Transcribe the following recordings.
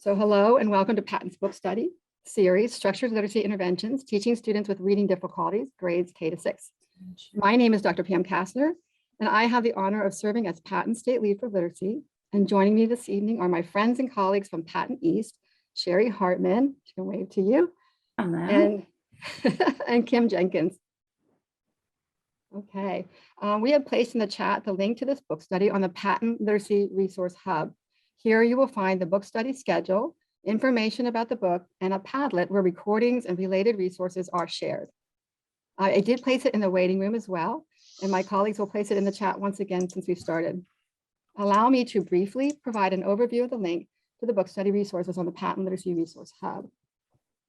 So hello and welcome to PaTTAN's book study series, Structured Literacy Interventions, Teaching Students with Reading Difficulties, grades K to 6. My name is Dr. Pam Kassner, and I have the honor of serving as PaTTAN State Lead for Literacy. And joining me this evening are my friends and colleagues from PaTTAN East, Sherry Hartman, she can wave to you, Hello. and Kim Jenkins. Okay, we have placed in the chat the link to this book study on the PaTTAN Literacy Resource Hub. Here you will find the book study schedule, information about the book, and a Padlet where recordings and related resources are shared. I did place it in the waiting room as well, and my colleagues will place it in the chat once again since we started. Allow me to briefly provide an overview of the link to the book study resources on the PaTTAN Literacy Resource Hub.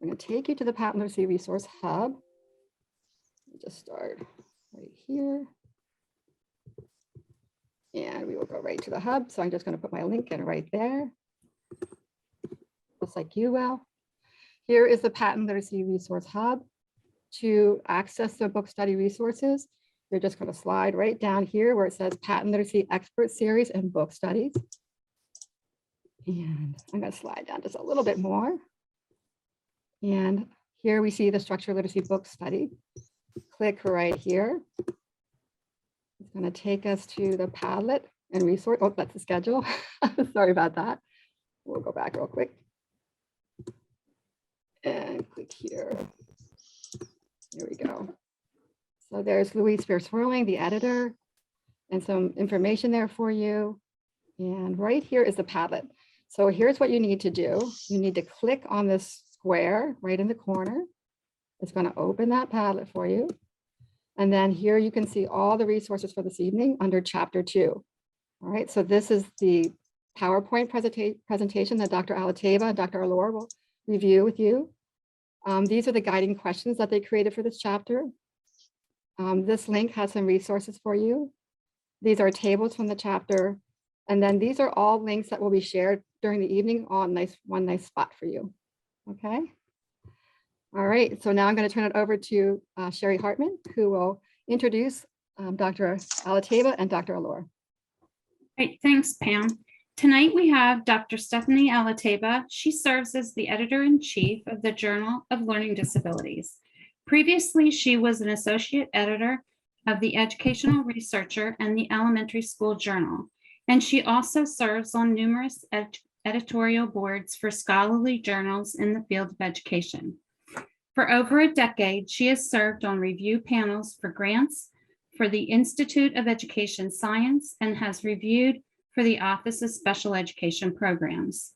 I'm going to take you to the PaTTAN Literacy Resource Hub. Let me just start right here. And we will go right to the hub. So I'm just going to put my link in right there, just like you will. Here is the PaTTAN Literacy Resource Hub. To access the book study resources, you're just going to slide right down here where it says PaTTAN Literacy Expert Series and Book Studies. And I'm going to slide down just a little bit more. And here we see the Structured Literacy Book Study. Click right here. It's going to take us to the Padlet and resource. Oh, that's the schedule. Sorry about that. We'll go back real quick. And click here. Here we go. So there's Louise Spear-Swirling, the editor, and some information there for you. And right here is the Padlet. So here's what you need to do. You need to click on this square right in the corner. It's going to open that Padlet for you. And then here you can see all the resources for this evening under chapter 2. All right, so this is the PowerPoint presentation that Dr. Otaiba and Dr. Allor will review with you. These are the guiding questions that they created for this chapter. This link has some resources for you. These are tables from the chapter. And then these are all links that will be shared during the evening on one nice spot for you. Okay. All right, so now I'm going to turn it over to Sherry Hartman, who will introduce Dr. Otaiba and Dr. Allor. Great, thanks, Pam. Tonight we have Dr. Stephanie Otaiba. She serves as the editor-in-chief of the Journal of Learning Disabilities. Previously, she was an associate editor of the Educational Researcher and the Elementary School Journal, and she also serves on numerous editorial boards for scholarly journals in the field of education. For over a decade, she has served on review panels for grants for the Institute of Education Science and has reviewed for the Office of Special Education Programs.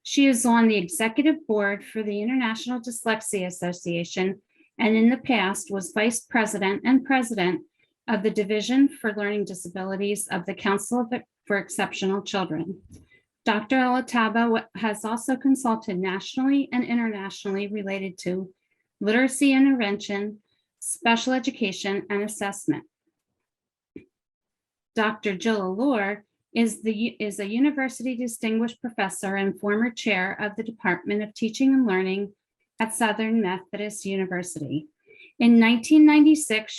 She is on the executive board for the International Dyslexia Association and in the past was vice president and president of the Division for Learning Disabilities of the Council for Exceptional Children. Dr. Otaiba has also consulted nationally and internationally related to literacy intervention, special education, and assessment. Dr. Jill Allor is a university distinguished professor and former chair of the Department of Teaching and Learning at Southern Methodist University. In 1996,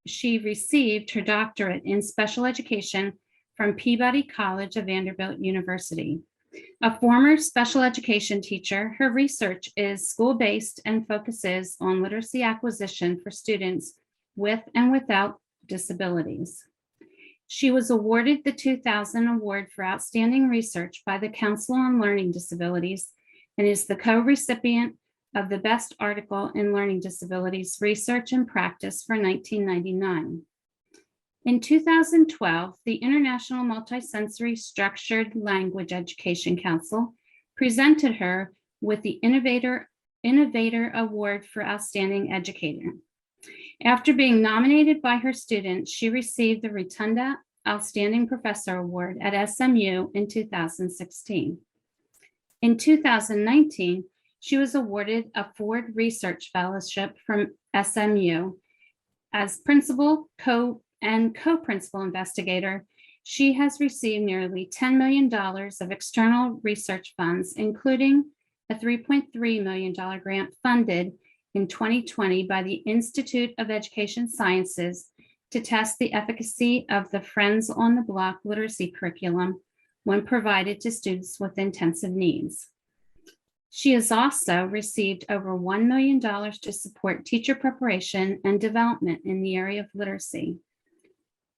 she received her doctorate in special education from Peabody College of Vanderbilt University. A former special education teacher, her research is school-based and focuses on literacy acquisition for students with and without disabilities. She was awarded the 2000 Award for Outstanding Research by the Council on Learning Disabilities and is the co-recipient of the Best Article in Learning Disabilities Research and Practice for 1999. In 2012, the International Multisensory Structured Language Education Council presented her with the Innovator Award for Outstanding Educator. After being nominated by her students, she received the Rotunda Outstanding Professor Award at SMU in 2016. In 2019, she was awarded a Ford Research Fellowship from SMU. As principal, co-principal investigator, she has received nearly $10 million of external research funds, including a $3.3 million grant funded in 2020 by the Institute of Education Sciences to test the efficacy of the Friends on the Block literacy curriculum when provided to students with intensive needs. She has also received over $1 million to support teacher preparation and development in the area of literacy.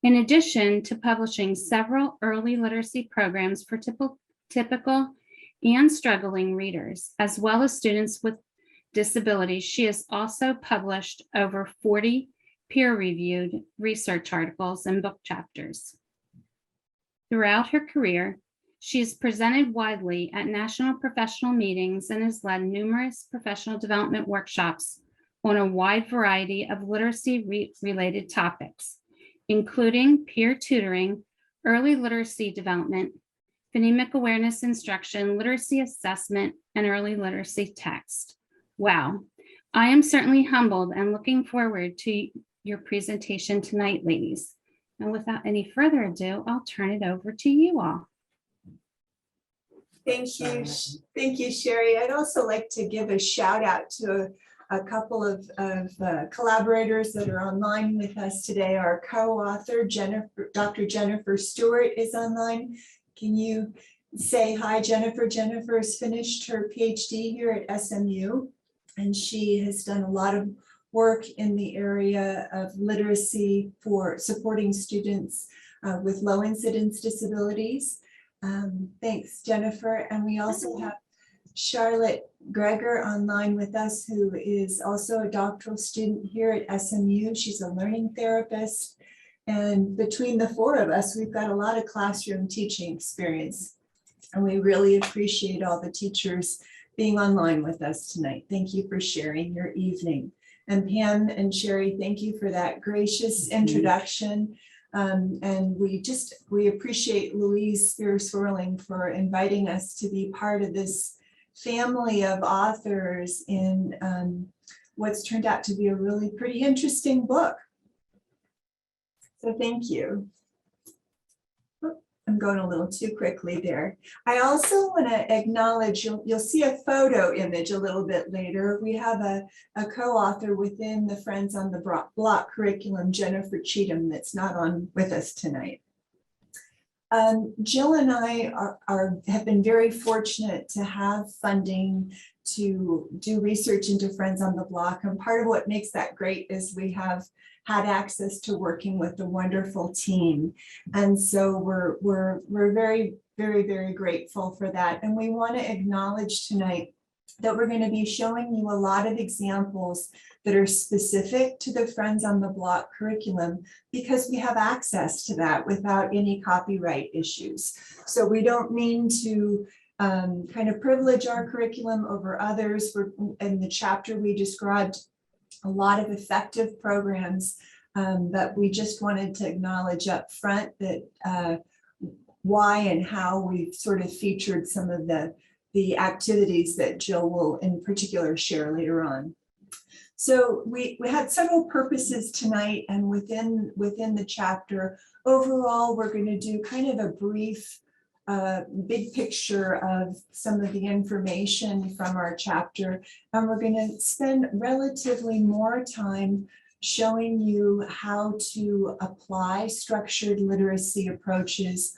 In addition to publishing several early literacy programs for typical and struggling readers, as well as students with disabilities, she has also published over 40 peer-reviewed research articles and book chapters. Throughout her career, she has presented widely at national professional meetings and has led numerous professional development workshops on a wide variety of literacy-related topics, including peer tutoring, early literacy development, phonemic awareness instruction, literacy assessment, and early literacy text. Wow, I am certainly humbled and looking forward to your presentation tonight, ladies. And without any further ado, I'll turn it over to you all. Thank you, Sherry. I'd also like to give a shout out to a couple of collaborators that are online with us today. Our co-author, Dr. Jennifer Stewart, is online. Can you say hi, Jennifer? Jennifer has finished her PhD here at SMU, and she has done a lot of work in the area of literacy for supporting students with low incidence disabilities. Thanks, Jennifer. And we also have Charlotte Greger online with us, who is also a doctoral student here at SMU. She's a learning therapist. And between the four of us, we've got a lot of classroom teaching experience. And we really appreciate all the teachers being online with us tonight. Thank you for sharing your evening. And Pam and Sherry, thank you for that gracious introduction. And we appreciate Louise Spear-Swirling for inviting us to be part of this family of authors in what's turned out to be a really pretty interesting book. So thank you. I'm going a little too quickly there. I also want to acknowledge, you'll see a photo image a little bit later. We have a co-author within the Friends on the Block curriculum, Jennifer Cheatham, that's not on with us tonight. Jill and I have been very fortunate to have funding to do research into Friends on the Block. And part of what makes that great is we have had access to working with a wonderful team. And so we're very, very, very grateful for that. And we want to acknowledge tonight that we're going to be showing you a lot of examples that are specific to the Friends on the Block curriculum, because we have access to that without any copyright issues. So we don't mean to kind of privilege our curriculum over others. In the chapter we described a lot of effective programs, but we just wanted to acknowledge up front that why and how we've sort of featured some of the activities that Jill will in particular share later on. So we had several purposes tonight, and within the chapter, overall, we're going to do kind of a brief big picture of some of the information from our chapter, and we're going to spend relatively more time showing you how to apply structured literacy approaches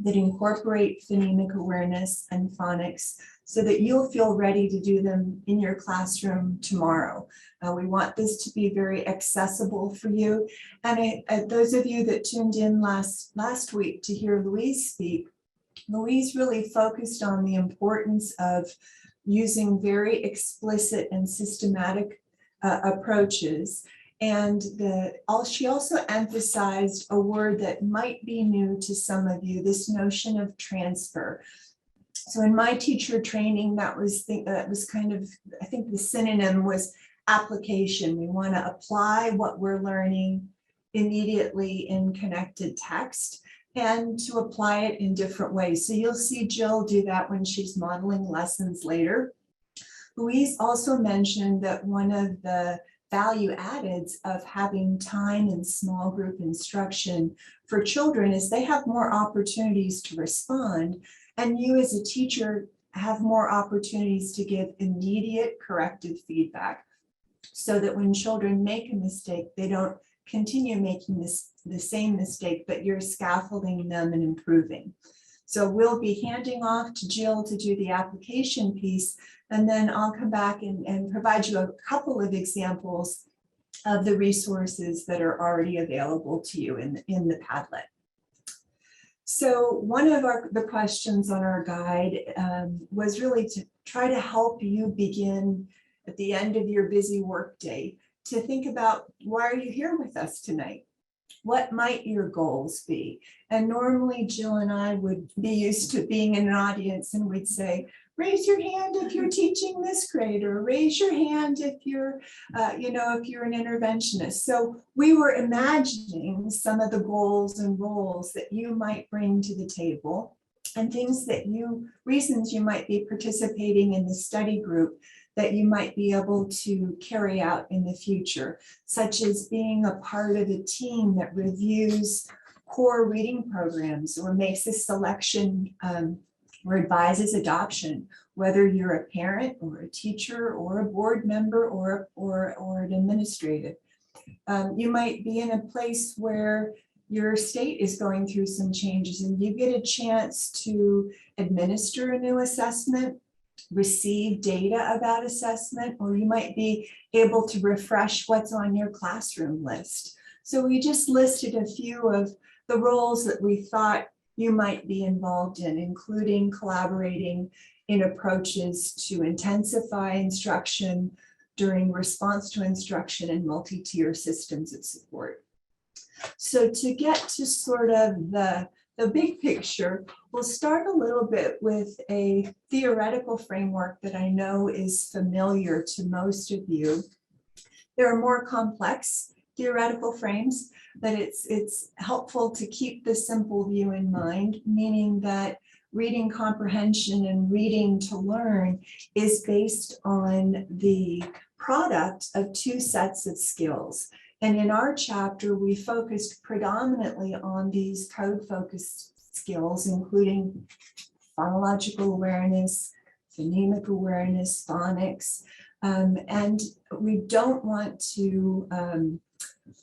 that incorporate phonemic awareness and phonics so that you'll feel ready to do them in your classroom tomorrow. We want this to be very accessible for you. And those of you that tuned in last week to hear Louise speak, Louise really focused on the importance of using very explicit and systematic approaches. And she also emphasized a word that might be new to some of you, this notion of transfer. So in my teacher training, that was kind of, I think the synonym was application. We want to apply what we're learning immediately in connected text, and to apply it in different ways. So you'll see Jill do that when she's modeling lessons later. Louise also mentioned that one of the value addeds of having time in small group instruction for children is they have more opportunities to respond, and you as a teacher have more opportunities to give immediate corrective feedback, so that when children make a mistake, they don't continue making the same mistake, but you're scaffolding them and improving. So we'll be handing off to Jill to do the application piece, and then I'll come back and provide you a couple of examples of the resources that are already available to you in the Padlet. So one of the questions on our guide was really to try to help you begin at the end of your busy workday to think about, why are you here with us tonight? What might your goals be? And normally Jill and I would be used to being in an audience and we'd say, raise your hand if you're teaching this grade, or raise your hand if you're, if you're an interventionist. So we were imagining some of the goals and roles that you might bring to the table, and reasons you might be participating in the study group that you might be able to carry out in the future, such as being a part of a team that reviews core reading programs or makes a selection or advises adoption, whether you're a parent or a teacher or a board member or an administrative. You might be in a place where your state is going through some changes and you get a chance to administer a new assessment, receive data about assessment, or you might be able to refresh what's on your classroom list. So we just listed a few of the roles that we thought you might be involved in, including collaborating in approaches to intensify instruction during response to instruction and multi-tier systems of support. So to get to sort of the big picture, we'll start a little bit with a theoretical framework that I know is familiar to most of you. There are more complex theoretical frames, but it's helpful to keep the simple view in mind, meaning that reading comprehension and reading to learn is based on the product of two sets of skills. And in our chapter, we focused predominantly on these code-focused skills, including phonological awareness, phonemic awareness, phonics, and we don't want to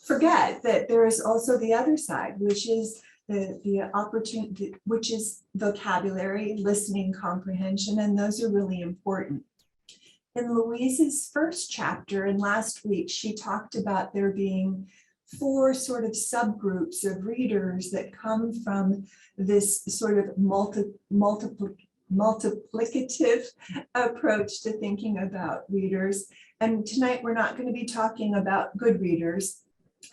forget that there is also the other side, which is the opportunity, which is vocabulary, listening, comprehension, and those are really important. In Louise's first chapter, and last week, she talked about there being 4 sort of subgroups of readers that come from this sort of multiplicative approach to thinking about readers. And tonight, we're not going to be talking about good readers,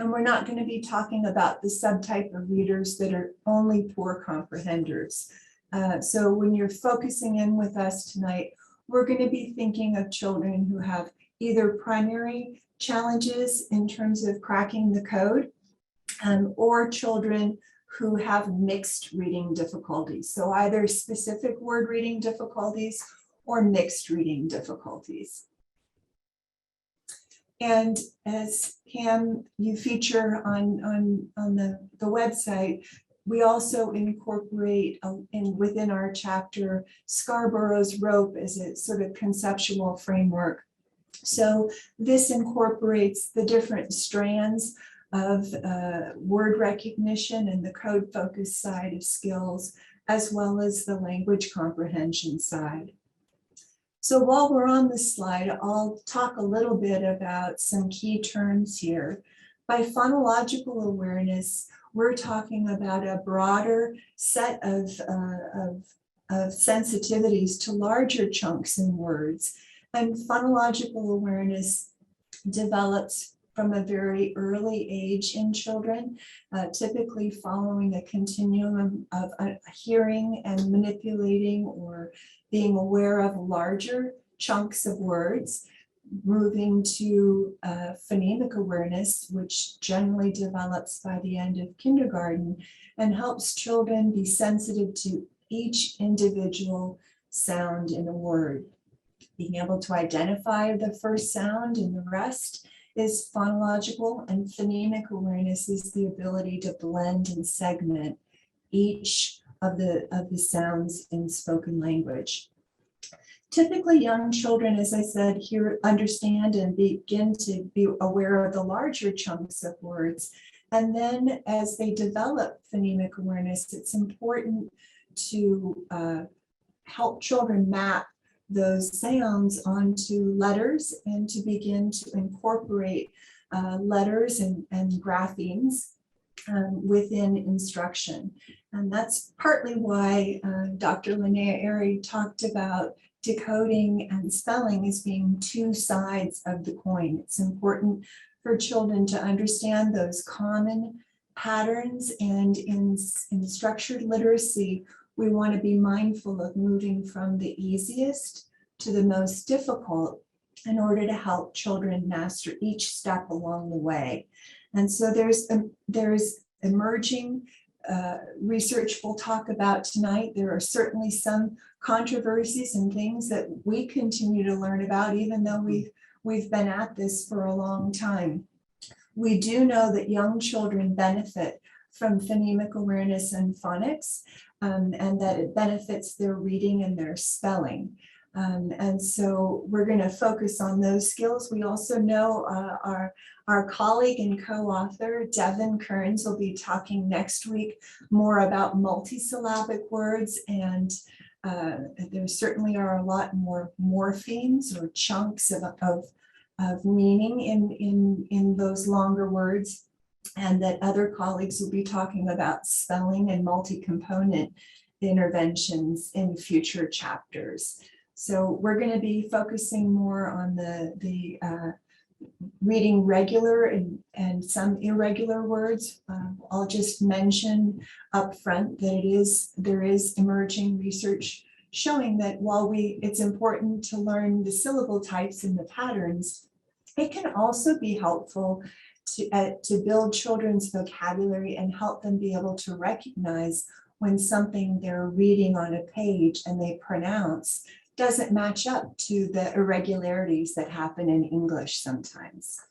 and we're not going to be talking about the subtype of readers that are only poor comprehenders. So when you're focusing in with us tonight, we're going to be thinking of children who have either primary challenges in terms of cracking the code, or children who have mixed reading difficulties. So either specific word reading difficulties or mixed reading difficulties. And as Pam, you feature on the website, we also incorporate within our chapter Scarboroughs Rope as a sort of conceptual framework. So this incorporates the different strands of word recognition and the code focus side of skills, as well as the language comprehension side. So while we're on this slide, I'll talk a little bit about some key terms here. By phonological awareness, we're talking about a broader set of sensitivities to larger chunks in words. And phonological awareness develops from a very early age in children, typically following a continuum of hearing and manipulating or being aware of larger chunks of words, moving to phonemic awareness, which generally develops by the end of kindergarten and helps children be sensitive to each individual sound in a word. Being able to identify the first sound and the rest is phonological, and phonemic awareness is the ability to blend and segment each of the sounds in spoken language. Typically, young children, as I said, understand and begin to be aware of the larger chunks of words. And then as they develop phonemic awareness, it's important to help children map those sounds onto letters and to begin to incorporate letters and graphemes within instruction. And that's partly why Dr. Linnea Airy talked about decoding and spelling as being two sides of the coin. It's important for children to understand those common patterns, and in structured literacy, we want to be mindful of moving from the easiest to the most difficult in order to help children master each step along the way. And so there's emerging research we'll talk about tonight. There are certainly some controversies and things that we continue to learn about, even though we've been at this for a long time. We do know that young children benefit from phonemic awareness and phonics, and that it benefits their reading and their spelling. And so we're going to focus on those skills. We also know our colleague and co-author, Devin Kearns, will be talking next week more about multisyllabic words, and there certainly are a lot more morphemes or chunks of meaning in those longer words, and that other colleagues will be talking about spelling and multi-component interventions in future chapters. So we're going to be focusing more on the reading regular and some irregular words. I'll just mention up front that there is emerging research showing that while it's important to learn the syllable types and the patterns, it can also be helpful to build children's vocabulary and help them be able to recognize when something they're reading on a page and they pronounce doesn't match up to the irregularities that happen in English sometimes.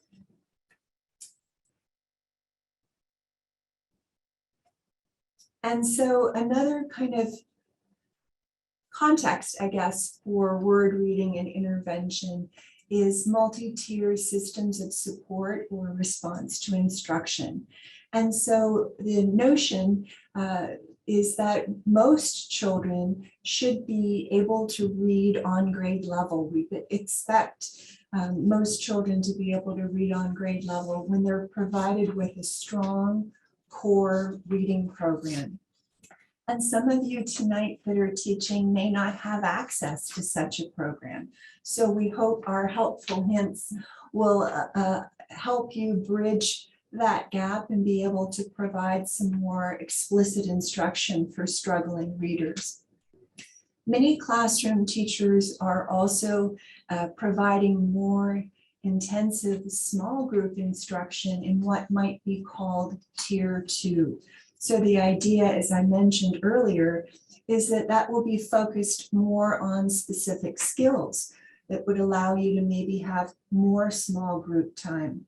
And so another kind of context, I guess, for word reading and intervention is multi-tier systems of support or response to instruction. And so the notion is that most children should be able to read on grade level. We expect most children to be able to read on grade level when they're provided with a strong core reading program. And some of you tonight that are teaching may not have access to such a program. So we hope our helpful hints will help you bridge that gap and be able to provide some more explicit instruction for struggling readers. Many classroom teachers are also providing more intensive small group instruction in what might be called Tier 2. So the idea, as I mentioned earlier, is that will be focused more on specific skills that would allow you to maybe have more small group time,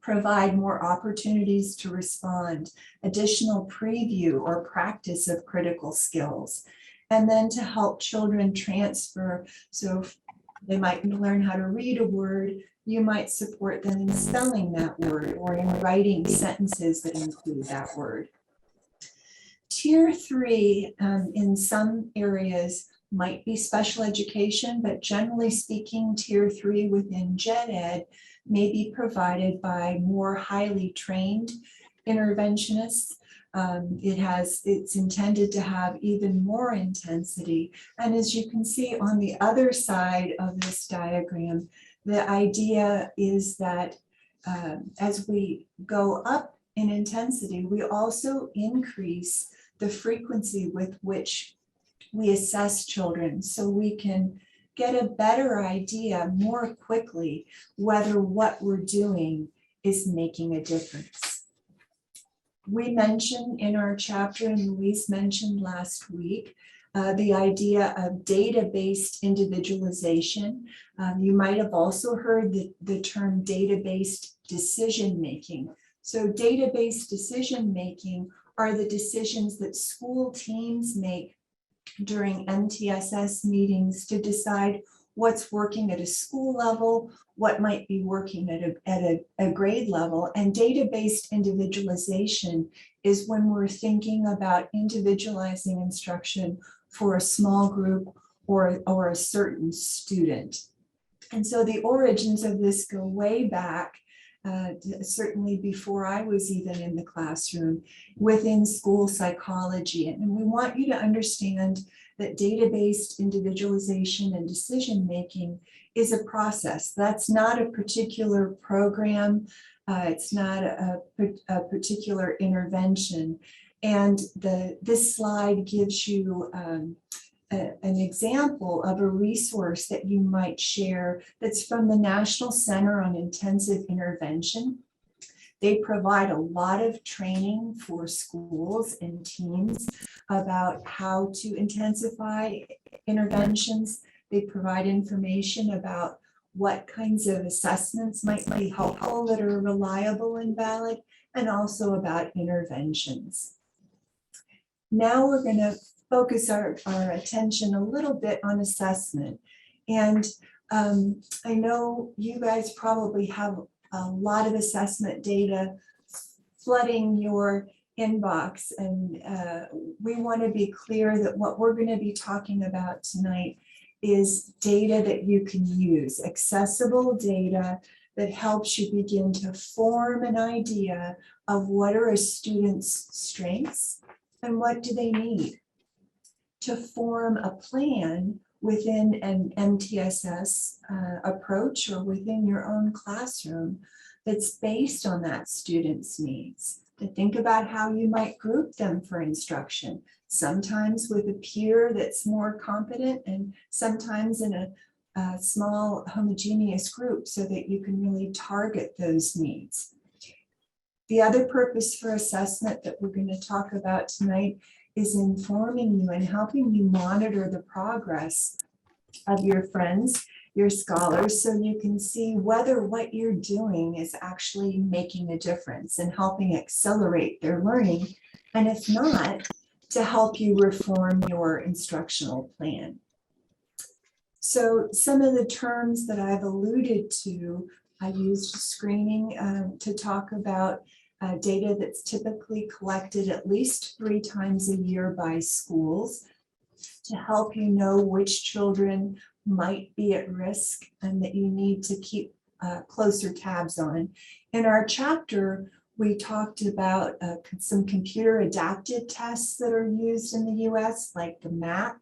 provide more opportunities to respond, additional preview or practice of critical skills, and then to help children transfer. So if they might learn how to read a word, you might support them in spelling that word or in writing sentences that include that word. Tier 3 in some areas might be special education, but generally speaking, Tier 3 within Gen Ed may be provided by more highly trained interventionists. It's intended to have even more intensity. And as you can see on the other side of this diagram, the idea is that as we go up in intensity, we also increase the frequency with which we assess children, so we can get a better idea more quickly whether what we're doing is making a difference. We mentioned in our chapter, and Louise mentioned last week, the idea of data-based individualization. You might have also heard the term data-based decision-making. So data-based decision-making are the decisions that school teams make during MTSS meetings to decide what's working at a school level, what might be working at a grade level. And data-based individualization is when we're thinking about individualizing instruction for a small group or a certain student. And so the origins of this go way back, certainly before I was even in the classroom, within school psychology. And we want you to understand that data-based individualization and decision-making is a process. That's not a particular program. It's not a particular intervention. And this slide gives you an example of a resource that you might share that's from the National Center on Intensive Intervention. They provide a lot of training for schools and teams about how to intensify interventions. They provide information about what kinds of assessments might be helpful that are reliable and valid, and also about interventions. Now we're going to focus our attention a little bit on assessment. And I know you guys probably have a lot of assessment data flooding your inbox, and we want to be clear that what we're going to be talking about tonight is data that you can use, accessible data that helps you begin to form an idea of what are a student's strengths and what do they need to form a plan within an MTSS approach or within your own classroom that's based on that student's needs. To think about how you might group them for instruction, sometimes with a peer that's more competent and sometimes in a small homogeneous group so that you can really target those needs. The other purpose for assessment that we're going to talk about tonight is informing you and helping you monitor the progress of your friends, your scholars, so you can see whether what you're doing is actually making a difference and helping accelerate their learning, and if not, to help you reform your instructional plan. So some of the terms that I've alluded to, I used screening to talk about data that's typically collected at least 3 times a year by schools to help you know which children might be at risk and that you need to keep closer tabs on. In our chapter, we talked about some computer adapted tests that are used in the US, like the MAP.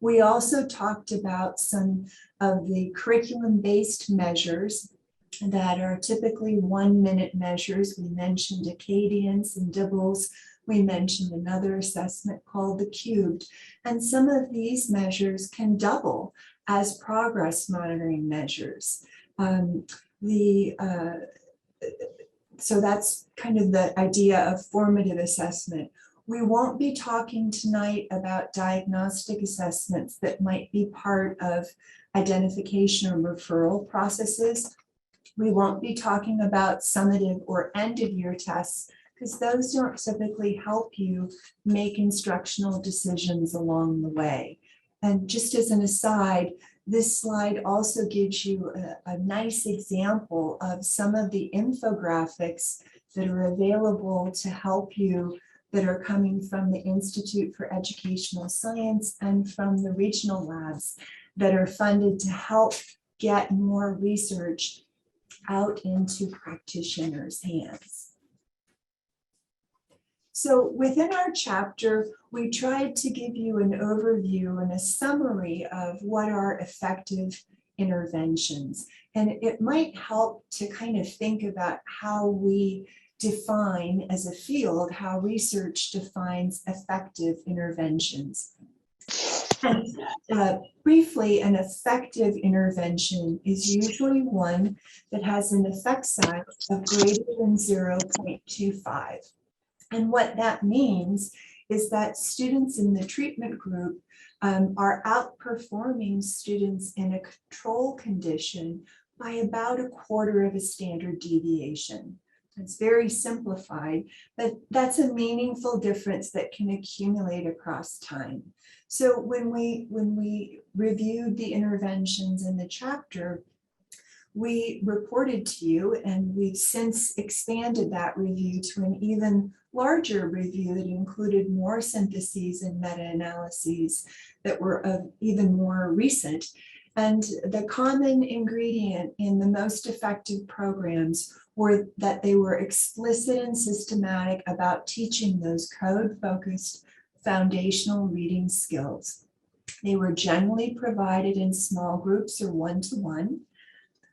We also talked about some of the curriculum-based measures that are typically 1-minute measures. We mentioned Acadians and Dibbles. We mentioned another assessment called the Cubed. And some of these measures can double as progress monitoring measures. So that's kind of the idea of formative assessment. We won't be talking tonight about diagnostic assessments that might be part of identification or referral processes. We won't be talking about summative or end of year tests because those don't typically help you make instructional decisions along the way. And just as an aside, this slide also gives you a nice example of some of the infographics that are available to help you that are coming from the Institute for Educational Science and from the regional labs that are funded to help get more research out into practitioners' hands. So within our chapter, we tried to give you an overview and a summary of what are effective interventions. And it might help to kind of think about how we define as a field, how research defines effective interventions. And briefly, an effective intervention is usually one that has an effect size of greater than 0.25. And what that means is that students in the treatment group are outperforming students in a control condition by about 1/4 of a standard deviation. It's very simplified, but that's a meaningful difference that can accumulate across time. So when we reviewed the interventions in the chapter, we reported to you, and we've since expanded that review to an even larger review that included more syntheses and meta-analyses that were of even more recent. And the common ingredient in the most effective programs were that they were explicit and systematic about teaching those code-focused foundational reading skills. They were generally provided in small groups or one-to-one.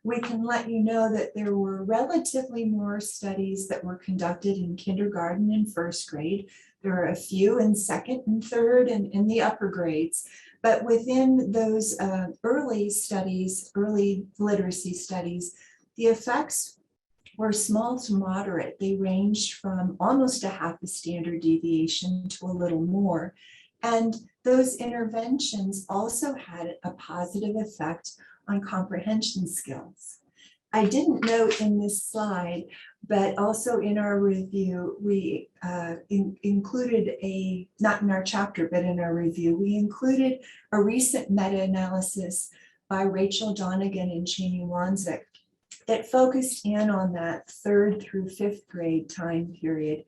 We can let you know that there were relatively more studies that were conducted in kindergarten and first grade. There are a few in second and third and in the upper grades. But within those early studies, early literacy studies, the effects were small to moderate. They ranged from almost a half a standard deviation to a little more. And those interventions also had a positive effect on comprehension skills. I didn't note in this slide, but also in our review, we included not in our chapter, but in our review, we included a recent meta-analysis by Rachel Donegan and Cheney Wanzik that focused in on that 3rd through 5th grade time period.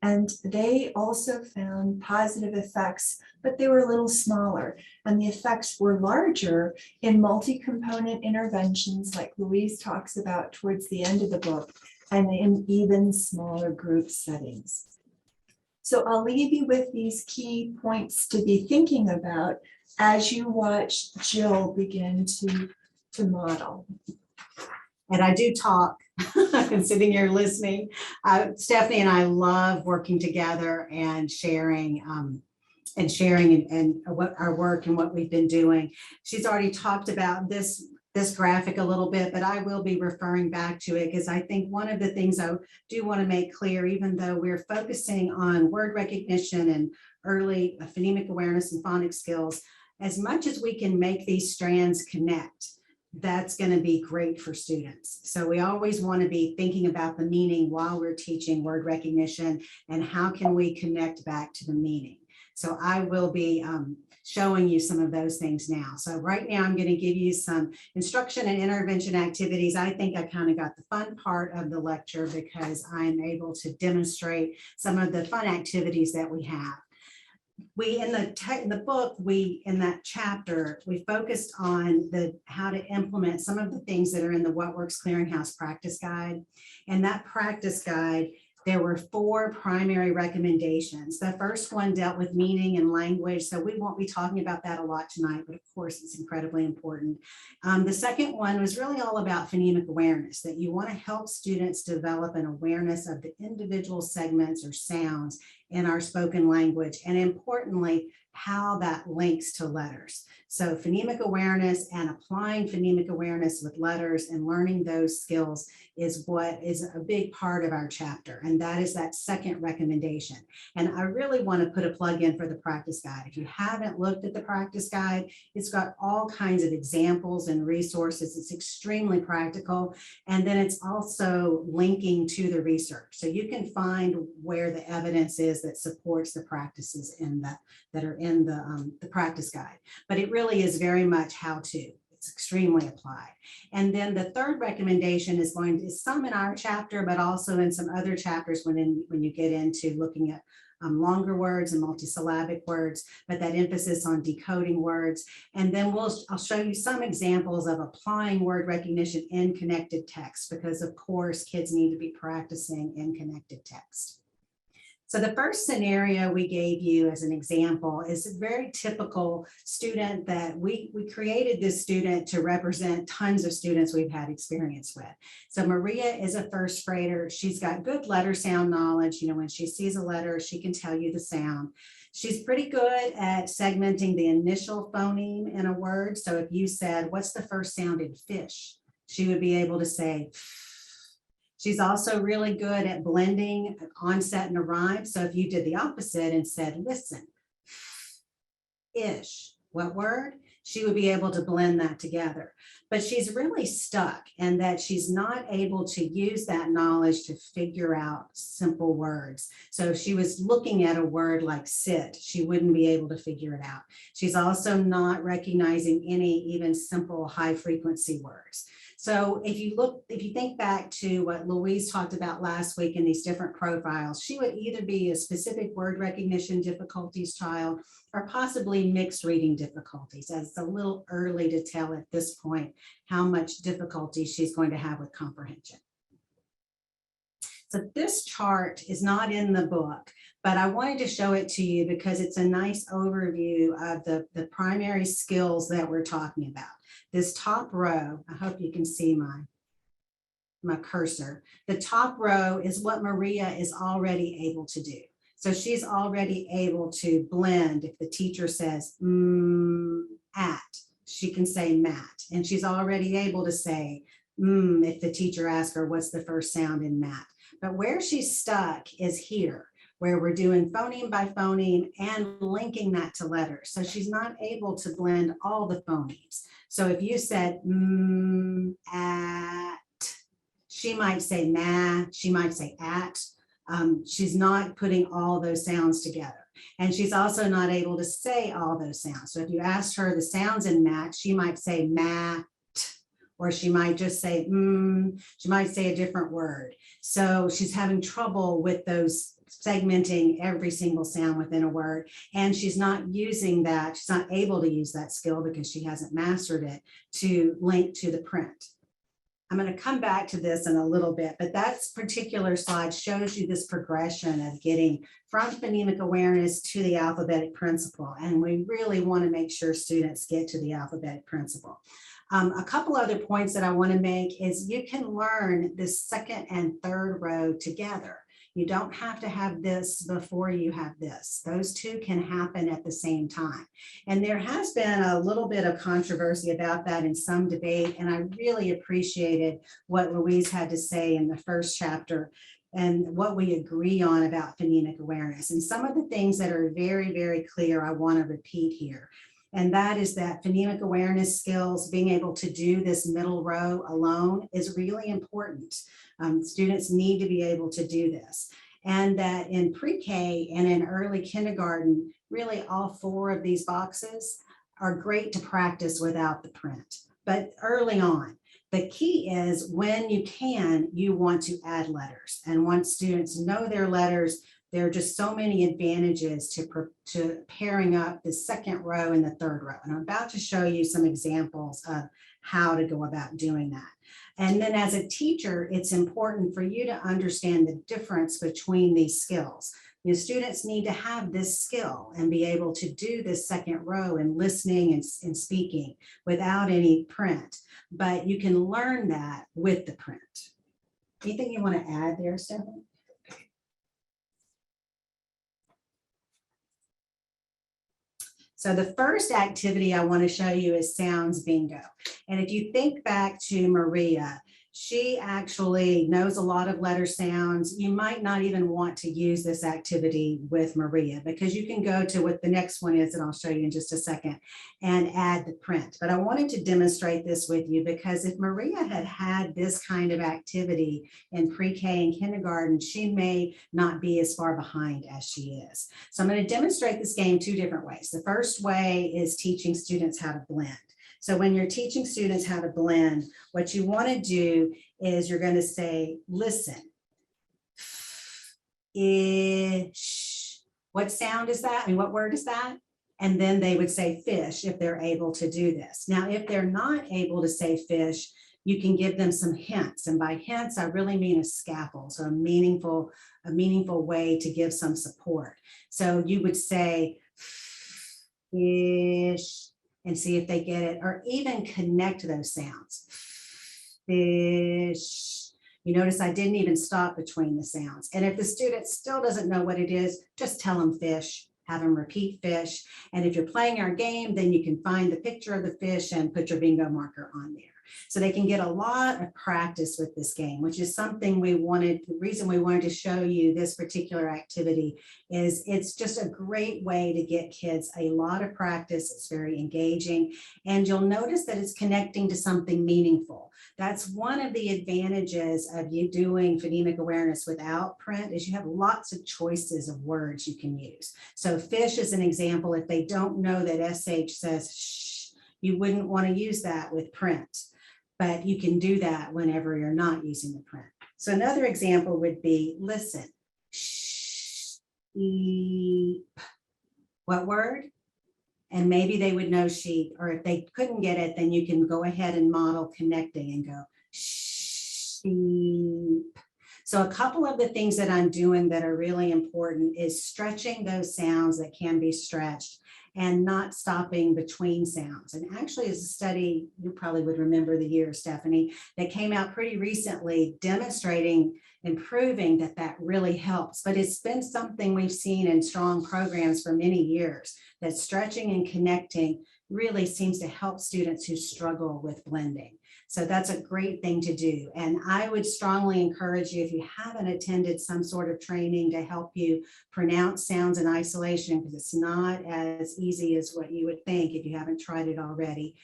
And they also found positive effects, but they were a little smaller. And the effects were larger in multi-component interventions like Louise talks about towards the end of the book, and in even smaller group settings. So I'll leave you with these key points to be thinking about as you watch Jill begin to model. And I do talk. I'm sitting here listening. Stephanie and I love working together and sharing and what our work and what we've been doing. She's already talked about this graphic a little bit, but I will be referring back to it because I think one of the things I do want to make clear, even though we're focusing on word recognition and early phonemic awareness and phonics skills, as much as we can make these strands connect, that's going to be great for students. So we always want to be thinking about the meaning while we're teaching word recognition and how can we connect back to the meaning. So I will be showing you some of those things now. So right now I'm going to give you some instruction and intervention activities. I think I kind of got the fun part of the lecture because I'm able to demonstrate some of the fun activities that we have. In the book, in that chapter, we focused on how to implement some of the things that are in the What Works Clearinghouse practice guide. And that practice guide, there were 4 primary recommendations. The first one dealt with meaning and language, so we won't be talking about that a lot tonight, but of course it's incredibly important. The second one was really all about phonemic awareness, that you want to help students develop an awareness of the individual segments or sounds in our spoken language, and importantly, how that links to letters. So phonemic awareness and applying phonemic awareness with letters and learning those skills is what is a big part of our chapter. And that is that second recommendation. And I really want to put a plug in for the practice guide. If you haven't looked at the practice guide, it's got all kinds of examples and resources. It's extremely practical. And then it's also linking to the research. So you can find where the evidence is that supports the practices that are in the practice guide. But it really is very much how to. It's extremely applied. And then the third recommendation is some in our chapter, but also in some other chapters when you get into looking at longer words and multisyllabic words, but that emphasis on decoding words. And then I'll show you some examples of applying word recognition in connected text, because of course kids need to be practicing in connected text. So the first scenario we gave you as an example is a very typical student that we created this student to represent tons of students we've had experience with. So Maria is a first grader. She's got good letter sound knowledge. You know, when she sees a letter, she can tell you the sound. She's pretty good at segmenting the initial phoneme in a word. So if you said, what's the first sound in fish? She would be able to say, she's also really good at blending an onset and a rhyme. So if you did the opposite and said, listen, ish, what word? she would be able to blend that together. But she's really stuck in that she's not able to use that knowledge to figure out simple words. So if she was looking at a word like sit, she wouldn't be able to figure it out. She's also not recognizing any even simple high frequency words. So if you think back to what Louise talked about last week in these different profiles, she would either be a specific word recognition difficulties child or possibly mixed reading difficulties. As it's a little early to tell at this point how much difficulty she's going to have with comprehension. So this chart is not in the book, but I wanted to show it to you because it's a nice overview of the primary skills that we're talking about. This top row, I hope you can see my cursor. The top row is what Maria is already able to do. So she's already able to blend. If the teacher says at, she can say mat. And she's already able to say if the teacher asks her what's the first sound in mat. But where she's stuck is here, where we're doing phoneme by phoneme and linking that to letters. So she's not able to blend all the phonemes. So if you said at, she might say ma, she might say at. She's not putting all those sounds together. And she's also not able to say all those sounds. So if you asked her the sounds in mat, she might say mat, or she might just say she might say a different word. So she's having trouble with those segmenting every single sound within a word. And she's not using that, she's not able to use that skill because she hasn't mastered it to link to the print. I'm going to come back to this in a little bit, but that particular slide shows you this progression of getting from phonemic awareness to the alphabetic principle. And we really want to make sure students get to the alphabetic principle. A couple other points that I want to make is you can learn this second and third row together. You don't have to have this before you have this. Those two can happen at the same time. And there has been a little bit of controversy about that in some debate. And I really appreciated what Louise had to say in the first chapter and what we agree on about phonemic awareness. And some of the things that are very, very clear, I want to repeat here. And that is that phonemic awareness skills, being able to do this middle row alone is really important. Students need to be able to do this. And that in pre-K and in early kindergarten, really all four of these boxes are great to practice without the print. But early on, the key is when you can, you want to add letters. And once students know their letters, there are just so many advantages to pairing up the second row and the third row. And I'm about to show you some examples of how to go about doing that. And then as a teacher, it's important for you to understand the difference between these skills. You know, students need to have this skill and be able to do this second row and listening and speaking without any print, but you can learn that with the print. Anything you want to add there, Stephanie? So the first activity I want to show you is sounds bingo. And if you think back to Maria, she actually knows a lot of letter sounds. You might not even want to use this activity with Maria because you can go to what the next one is, and I'll show you in just a second, and add the print. But I wanted to demonstrate this with you because if Maria had had this kind of activity in pre-K and kindergarten, she may not be as far behind as she is. So I'm going to demonstrate this game two different ways. The first way is teaching students how to blend. So when you're teaching students how to blend, what you want to do is you're going to say, listen, ish. What sound is that? I mean, what word is that? And then they would say fish if they're able to do this. Now, if they're not able to say fish, you can give them some hints. And by hints, I really mean a scaffold, so a meaningful way to give some support. So you would say fish, and see if they get it, or even connect those sounds. Fish. You notice I didn't even stop between the sounds. And if the student still doesn't know what it is, just tell them fish, have them repeat fish. And if you're playing our game, then you can find the picture of the fish and put your bingo marker on there. So they can get a lot of practice with this game, which is something we wanted. The reason we wanted to show you this particular activity is it's just a great way to get kids a lot of practice. It's very engaging, and you'll notice that it's connecting to something meaningful. That's one of the advantages of you doing phonemic awareness without print is you have lots of choices of words you can use. So fish is an example. If they don't know that SH says shh, you wouldn't want to use that with print, but you can do that whenever you're not using the print. So another example would be listen. Sheep. What word? And maybe they would know sheep, or if they couldn't get it, then you can go ahead and model connecting and go sheep. So a couple of the things that I'm doing that are really important is stretching those sounds that can be stretched and not stopping between sounds. And actually, as a study, you probably would remember the year, Stephanie, that came out pretty recently demonstrating and proving that that really helps. But it's been something we've seen in strong programs for many years, that stretching and connecting really seems to help students who struggle with blending. So that's a great thing to do. And I would strongly encourage you, if you haven't attended some sort of training to help you pronounce sounds in isolation, because it's not as easy as what you would think if you haven't tried it already,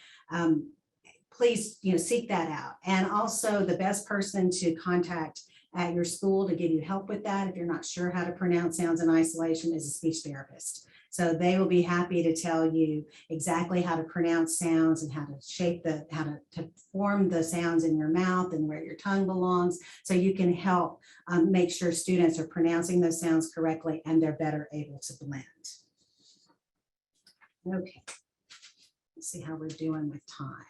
please seek that out. And also the best person to contact at your school to give you help with that, if you're not sure how to pronounce sounds in isolation, is a speech therapist. So they will be happy to tell you exactly how to pronounce sounds and how to shape how to form the sounds in your mouth and where your tongue belongs. So you can help make sure students are pronouncing those sounds correctly and they're better able to blend. Okay, let's see how we're doing with time.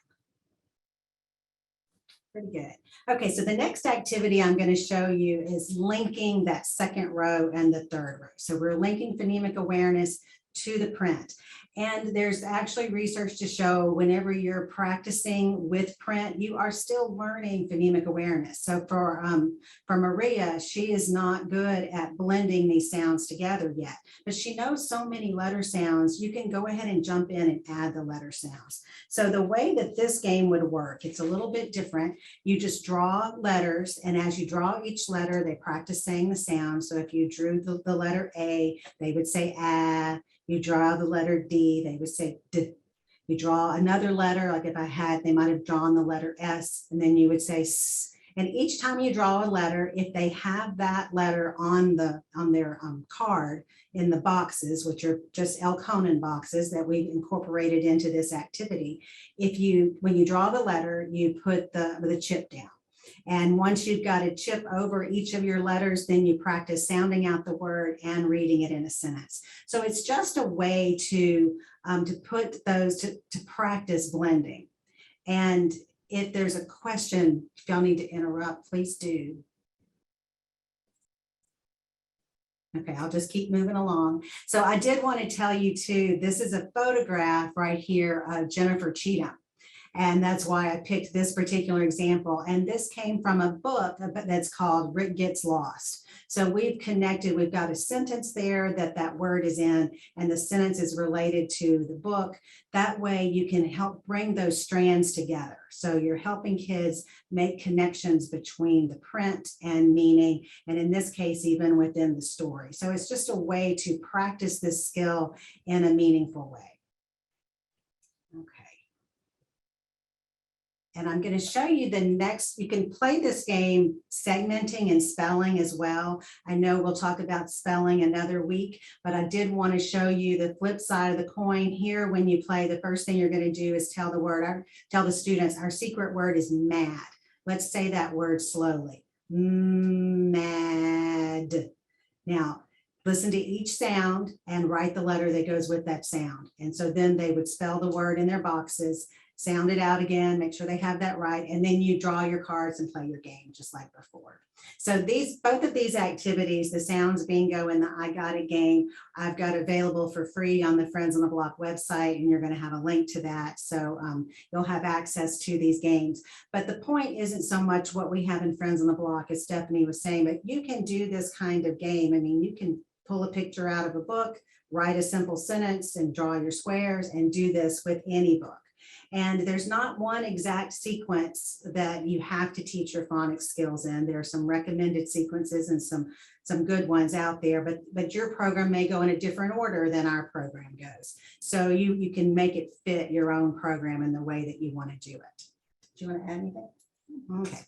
Pretty good. Okay, so the next activity I'm going to show you is linking that second row and the third row. So we're linking phonemic awareness to the print. And there's actually research to show whenever you're practicing with print, you are still learning phonemic awareness. So for Maria, she is not good at blending these sounds together yet, but she knows so many letter sounds, you can go ahead and jump in and add the letter sounds. So the way that this game would work, it's a little bit different. You just draw letters, and as you draw each letter, they practice saying the sound. So if you drew the letter A, they would say ah. You draw the letter D, they would say D. You draw another letter, like if I had, they might have drawn the letter S, and then you would say S. And each time you draw a letter, if they have that letter on their card in the boxes, which are just L. Conan boxes that we incorporated into this activity, when you draw the letter, you put the chip down. And once you've got a chip over each of your letters, then you practice sounding out the word and reading it in a sentence. So it's just a way to put those to practice blending. And if there's a question, if y'all need to interrupt, please do. Okay, I'll just keep moving along. So I did want to tell you too, this is a photograph right here of Jennifer Cheatham. And that's why I picked this particular example. And this came from a book that's called Rick Gets Lost. So we've connected, we've got a sentence there that word is in, and the sentence is related to the book. That way you can help bring those strands together. So you're helping kids make connections between the print and meaning, and in this case, even within the story. So it's just a way to practice this skill in a meaningful way. Okay. And I'm going to show you the next, you can play this game segmenting and spelling as well. I know we'll talk about spelling another week, but I did want to show you the flip side of the coin here. When you play, the first thing you're going to do is tell the students, our secret word is mad. Let's say that word slowly. Mad. Now, listen to each sound and write the letter that goes with that sound. And so then they would spell the word in their boxes, sound it out again, make sure they have that right, and then you draw your cards and play your game just like before. So both of these activities, the Sounds Bingo and the I Got It game, I've got available for free on the Friends on the Block website, and you're going to have a link to that. So you'll have access to these games. But the point isn't so much what we have in Friends on the Block, as Stephanie was saying, but you can do this kind of game. I mean, you can pull a picture out of a book, write a simple sentence and draw your squares, and do this with any book. And there's not one exact sequence that you have to teach your phonics skills in. There are some recommended sequences and some good ones out there, but your program may go in a different order than our program goes. So you can make it fit your own program in the way that you want to do it. Do you want to add anything? Okay.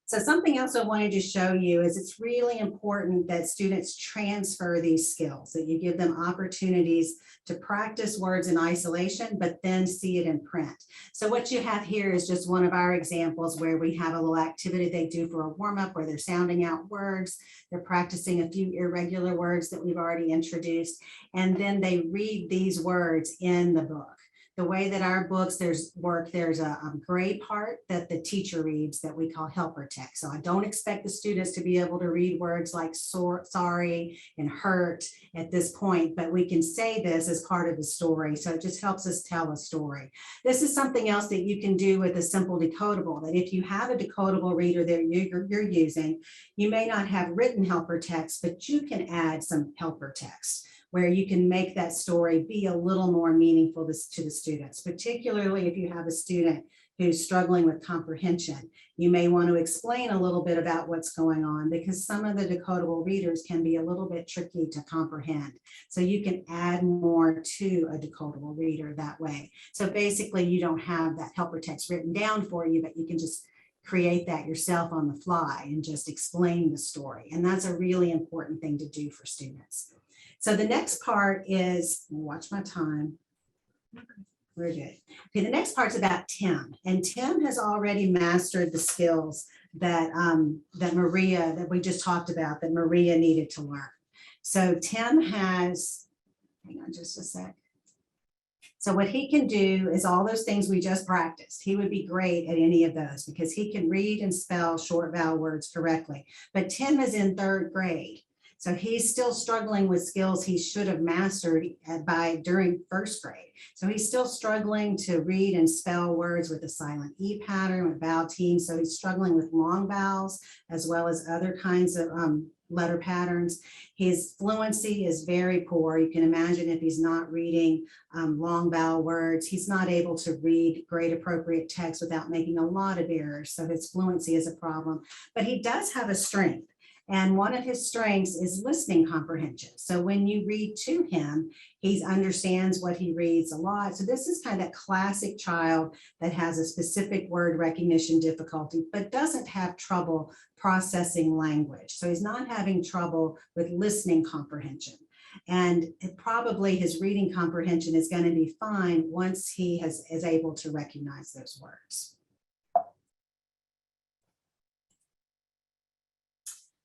So something else I wanted to show you is it's really important that students transfer these skills, that you give them opportunities to practice words in isolation, but then see it in print. So what you have here is just one of our examples where we have a little activity they do for a warm-up where they're sounding out words, they're practicing a few irregular words that we've already introduced, and then they read these words in the book. The way that our books there's a gray part that the teacher reads that we call helper text. So I don't expect the students to be able to read words like sorry and hurt at this point, but we can say this as part of the story. So it just helps us tell a story. This is something else that you can do with a simple decodable, that if you have a decodable reader that you're using, you may not have written helper text, but you can add some helper text where you can make that story be a little more meaningful to the students, particularly if you have a student who's struggling with comprehension. You may want to explain a little bit about what's going on because some of the decodable readers can be a little bit tricky to comprehend. So you can add more to a decodable reader that way. So basically you don't have that helper text written down for you, but you can just create that yourself on the fly and just explain the story. And that's a really important thing to do for students. So the next part is, watch my time. We're good. Okay, the next part's about Tim. And Tim has already mastered the skills that, that we just talked about, that Maria needed to learn. So Tim has, hang on just a sec. So what he can do is all those things we just practiced. He would be great at any of those because he can read and spell short vowel words correctly. But Tim is in 3rd grade. So he's still struggling with skills he should have mastered during 1st grade. So he's still struggling to read and spell words with a silent E pattern, with vowel teams. So he's struggling with long vowels as well as other kinds of letter patterns. His fluency is very poor. You can imagine if he's not reading long vowel words, he's not able to read grade appropriate text without making a lot of errors. So his fluency is a problem, but he does have a strength. And one of his strengths is listening comprehension. So when you read to him, he understands what he reads a lot. So this is kind of that classic child that has a specific word recognition difficulty, but doesn't have trouble processing language. So he's not having trouble with listening comprehension. And probably his reading comprehension is going to be fine once he is able to recognize those words.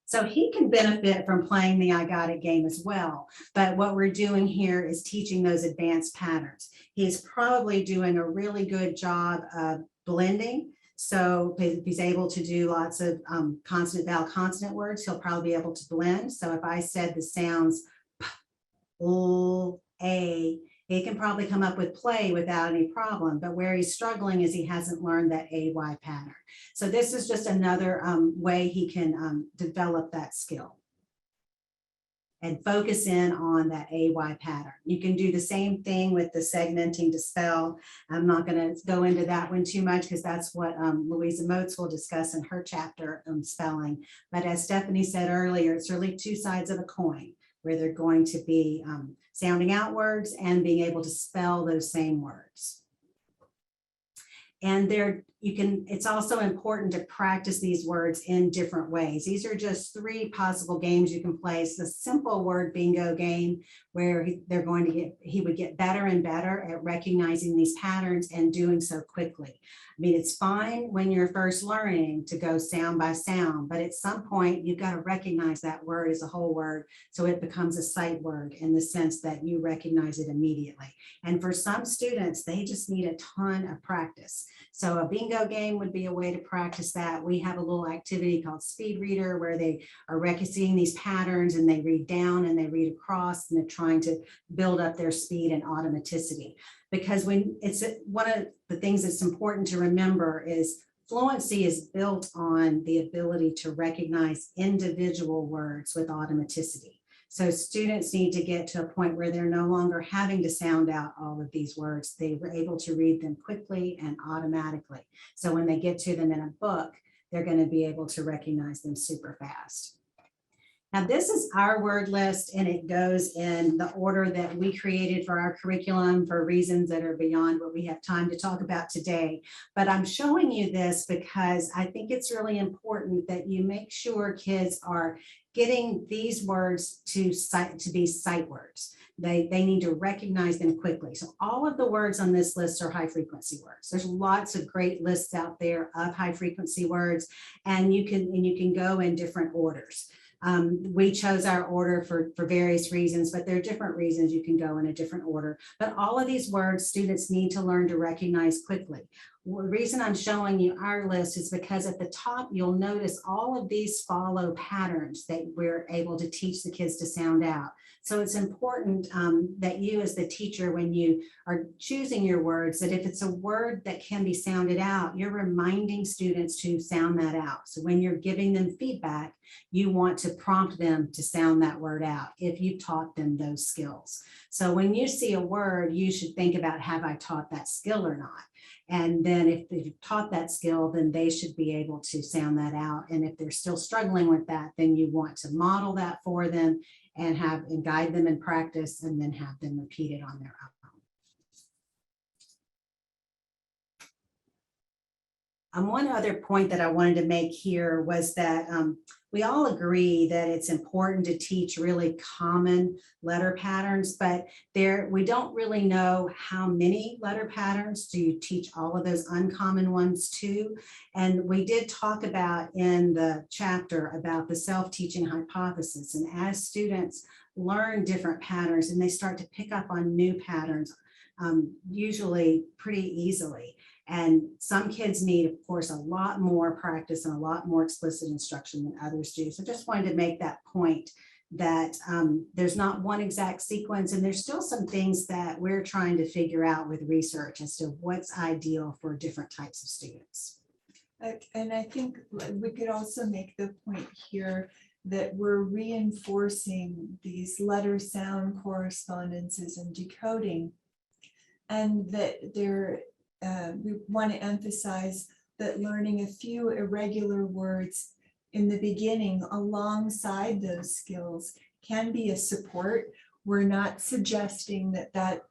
So he can benefit from playing the I Got It game as well. But what we're doing here is teaching those advanced patterns. He's probably doing a really good job of blending. So if he's able to do lots of consonant, vowel, consonant words, he'll probably be able to blend. So if I said the sounds p, l, a, he can probably come up with play without any problem, but where he's struggling is he hasn't learned that AY pattern. So this is just another way he can develop that skill and focus in on that AY pattern. You can do the same thing with the segmenting to spell. I'm not going to go into that one too much because that's what Louisa Moats will discuss in her chapter on spelling. But as Stephanie said earlier, it's really 2 sides of a coin where they're going to be sounding out words and being able to spell those same words. And it's also important to practice these words in different ways. These are just 3 possible games you can play. It's a simple word bingo game where he would get better and better at recognizing these patterns and doing so quickly. I mean, it's fine when you're first learning to go sound by sound, but at some point you've got to recognize that word as a whole word so it becomes a sight word in the sense that you recognize it immediately. And for some students, they just need a ton of practice. So a bingo game would be a way to practice that. We have a little activity called Speed Reader where they are seeing these patterns and they read down and they read across and they're trying to build up their speed and automaticity. Because when it's one of the things that's important to remember is fluency is built on the ability to recognize individual words with automaticity. So students need to get to a point where they're no longer having to sound out all of these words. They were able to read them quickly and automatically. So when they get to them in a book, they're going to be able to recognize them super fast. Now, this is our word list, and it goes in the order that we created for our curriculum for reasons that are beyond what we have time to talk about today. But I'm showing you this because I think it's really important that you make sure kids are getting these words to be sight words. They need to recognize them quickly. So all of the words on this list are high frequency words. There's lots of great lists out there of high frequency words, and you can go in different orders. We chose our order for various reasons, but there are different reasons you can go in a different order. But all of these words students need to learn to recognize quickly. The reason I'm showing you our list is because at the top, you'll notice all of these follow patterns that we're able to teach the kids to sound out. So it's important that you as the teacher, when you are choosing your words, that if it's a word that can be sounded out, you're reminding students to sound that out. So when you're giving them feedback, you want to prompt them to sound that word out if you taught them those skills. So when you see a word, you should think about, have I taught that skill or not? And then if they've taught that skill, then they should be able to sound that out. And if they're still struggling with that, then you want to model that for them and guide them in practice, and then have them repeat it on their own. One other point that I wanted to make here was that we all agree that it's important to teach really common letter patterns, but we don't really know how many letter patterns do you teach all of those uncommon ones too. And we did talk about in the chapter about the self-teaching hypothesis. And as students learn different patterns and they start to pick up on new patterns, usually pretty easily. And some kids need, of course, a lot more practice and a lot more explicit instruction than others do. So just wanted to make that point that there's not one exact sequence, and there's still some things that we're trying to figure out with research as to what's ideal for different types of students. And I think we could also make the point here that we're reinforcing these letter sound correspondences and decoding, and that we want to emphasize that learning a few irregular words in the beginning alongside those skills can be a support. We're not suggesting that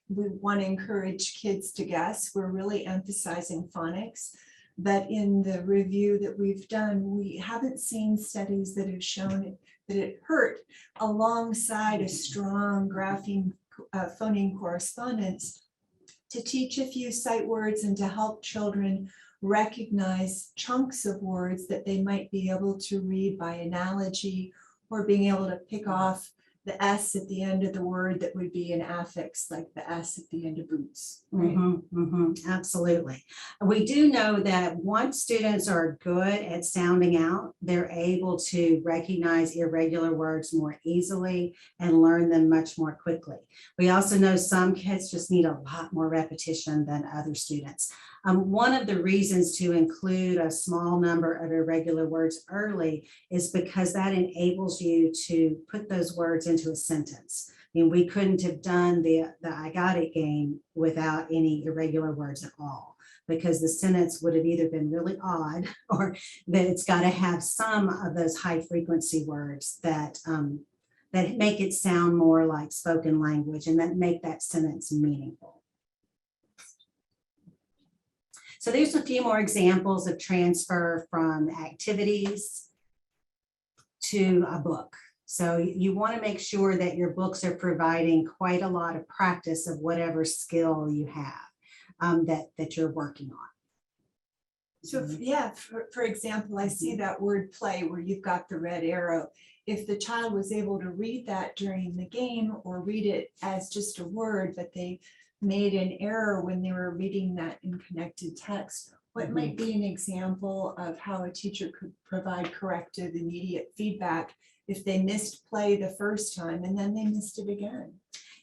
we want to encourage kids to guess. We're really emphasizing phonics. But in the review that we've done, we haven't seen studies that have shown that it hurt alongside a strong grapheme phoneme correspondence to teach a few sight words and to help children recognize chunks of words that they might be able to read by analogy, or being able to pick off the S at the end of the word that would be an affix, like the S at the end of boots. Right? Absolutely. We do know that once students are good at sounding out, they're able to recognize irregular words more easily and learn them much more quickly. We also know some kids just need a lot more repetition than other students. One of the reasons to include a small number of irregular words early is because that enables you to put those words into a sentence. I mean, we couldn't have done the I got it game without any irregular words at all, because the sentence would have either been really odd, or that it's got to have some of those high frequency words that make it sound more like spoken language and that make that sentence meaningful. So there's a few more examples of transfer from activities to a book. So you want to make sure that your books are providing quite a lot of practice of whatever skill you have that you're working on. So yeah, for example, I see that word play where you've got the red arrow. If the child was able to read that during the game, or read it as just a word, but they made an error when they were reading that in connected text, what might be an example of how a teacher could provide corrective immediate feedback if they missed play the first time and then they missed it again?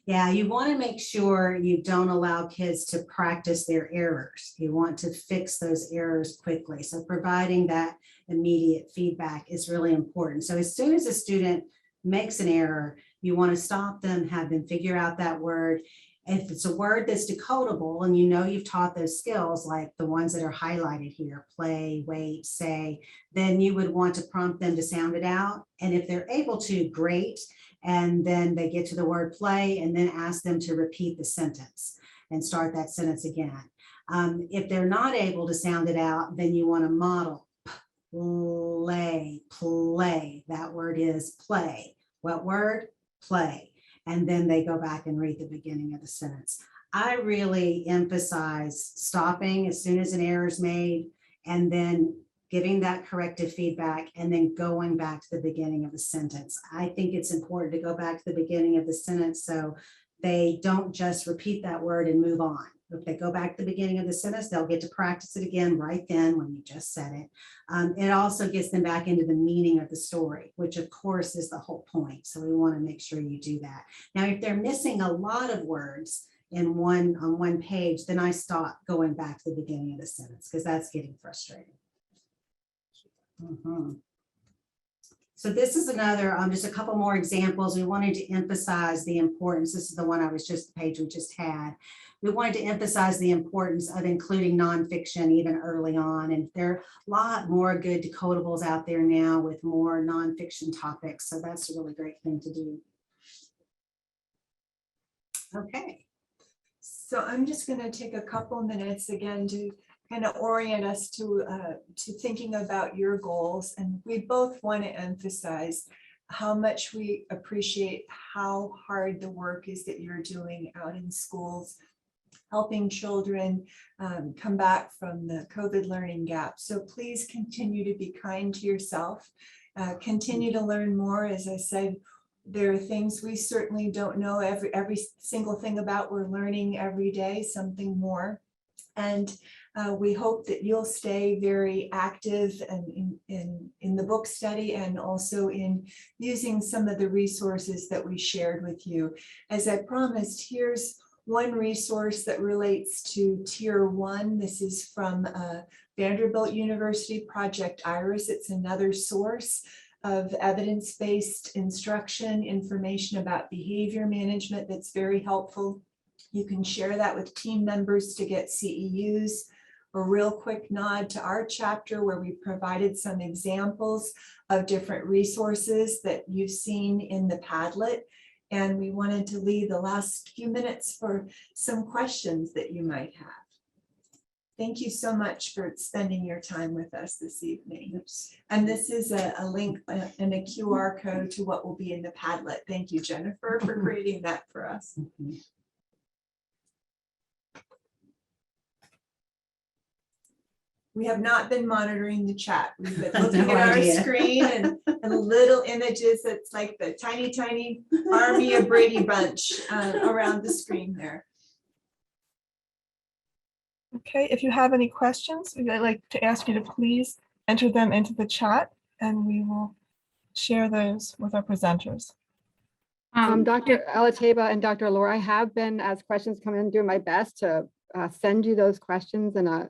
Yeah, you want to make sure you don't allow kids to practice their errors. You want to fix those errors quickly. So providing that immediate feedback is really important. So as soon as a student makes an error, you want to stop them, have them figure out that word. If it's a word that's decodable and you know you've taught those skills, like the ones that are highlighted here, play, wait, say, then you would want to prompt them to sound it out. And if they're able to, great. And then they get to the word play and then ask them to repeat the sentence and start that sentence again. If they're not able to sound it out, then you want to model. Play, play. That word is play. What word? Play. And then they go back and read the beginning of the sentence. I really emphasize stopping as soon as an error is made and then giving that corrective feedback and then going back to the beginning of the sentence. I think it's important to go back to the beginning of the sentence so they don't just repeat that word and move on. If they go back to the beginning of the sentence, they'll get to practice it again right then when you just said it. It also gets them back into the meaning of the story, which of course is the whole point. So we want to make sure you do that. Now, if they're missing a lot of words on one page, then I stop going back to the beginning of the sentence because that's getting frustrating. So this is another, just a couple more examples. We wanted to emphasize the importance. This is the one the page we just had. We wanted to emphasize the importance of including nonfiction even early on. And there are a lot more good decodables out there now with more nonfiction topics. So that's a really great thing to do. Okay. So I'm just going to take a couple minutes again to kind of orient us to thinking about your goals. And we both want to emphasize how much we appreciate how hard the work is that you're doing out in schools, helping children come back from the COVID learning gap. So please continue to be kind to yourself, continue to learn more. As I said, there are things we certainly don't know every single thing about. We're learning every day something more. And we hope that you'll stay very active in the book study and also in using some of the resources that we shared with you. As I promised, here's one resource that relates to Tier 1. This is from Vanderbilt University, Project Iris. It's another source of evidence-based instruction, information about behavior management that's very helpful. You can share that with team members to get CEUs. A real quick nod to our chapter where we provided some examples of different resources that you've seen in the Padlet. And we wanted to leave the last few minutes for some questions that you might have. Thank you so much for spending your time with us this evening. And this is a link and a QR code to what will be in the Padlet. Thank you, Jennifer, for creating that for us. We have not been monitoring the chat. We've been looking No at idea. our screen and little images. It's like the tiny, tiny army of Brady Bunch around the screen there. Okay, if you have any questions, I'd like to ask you to please enter them into the chat and we will share those with our presenters. Dr. Otaiba and Dr. Allor, I have been, as questions come in, doing my best to send you those questions in a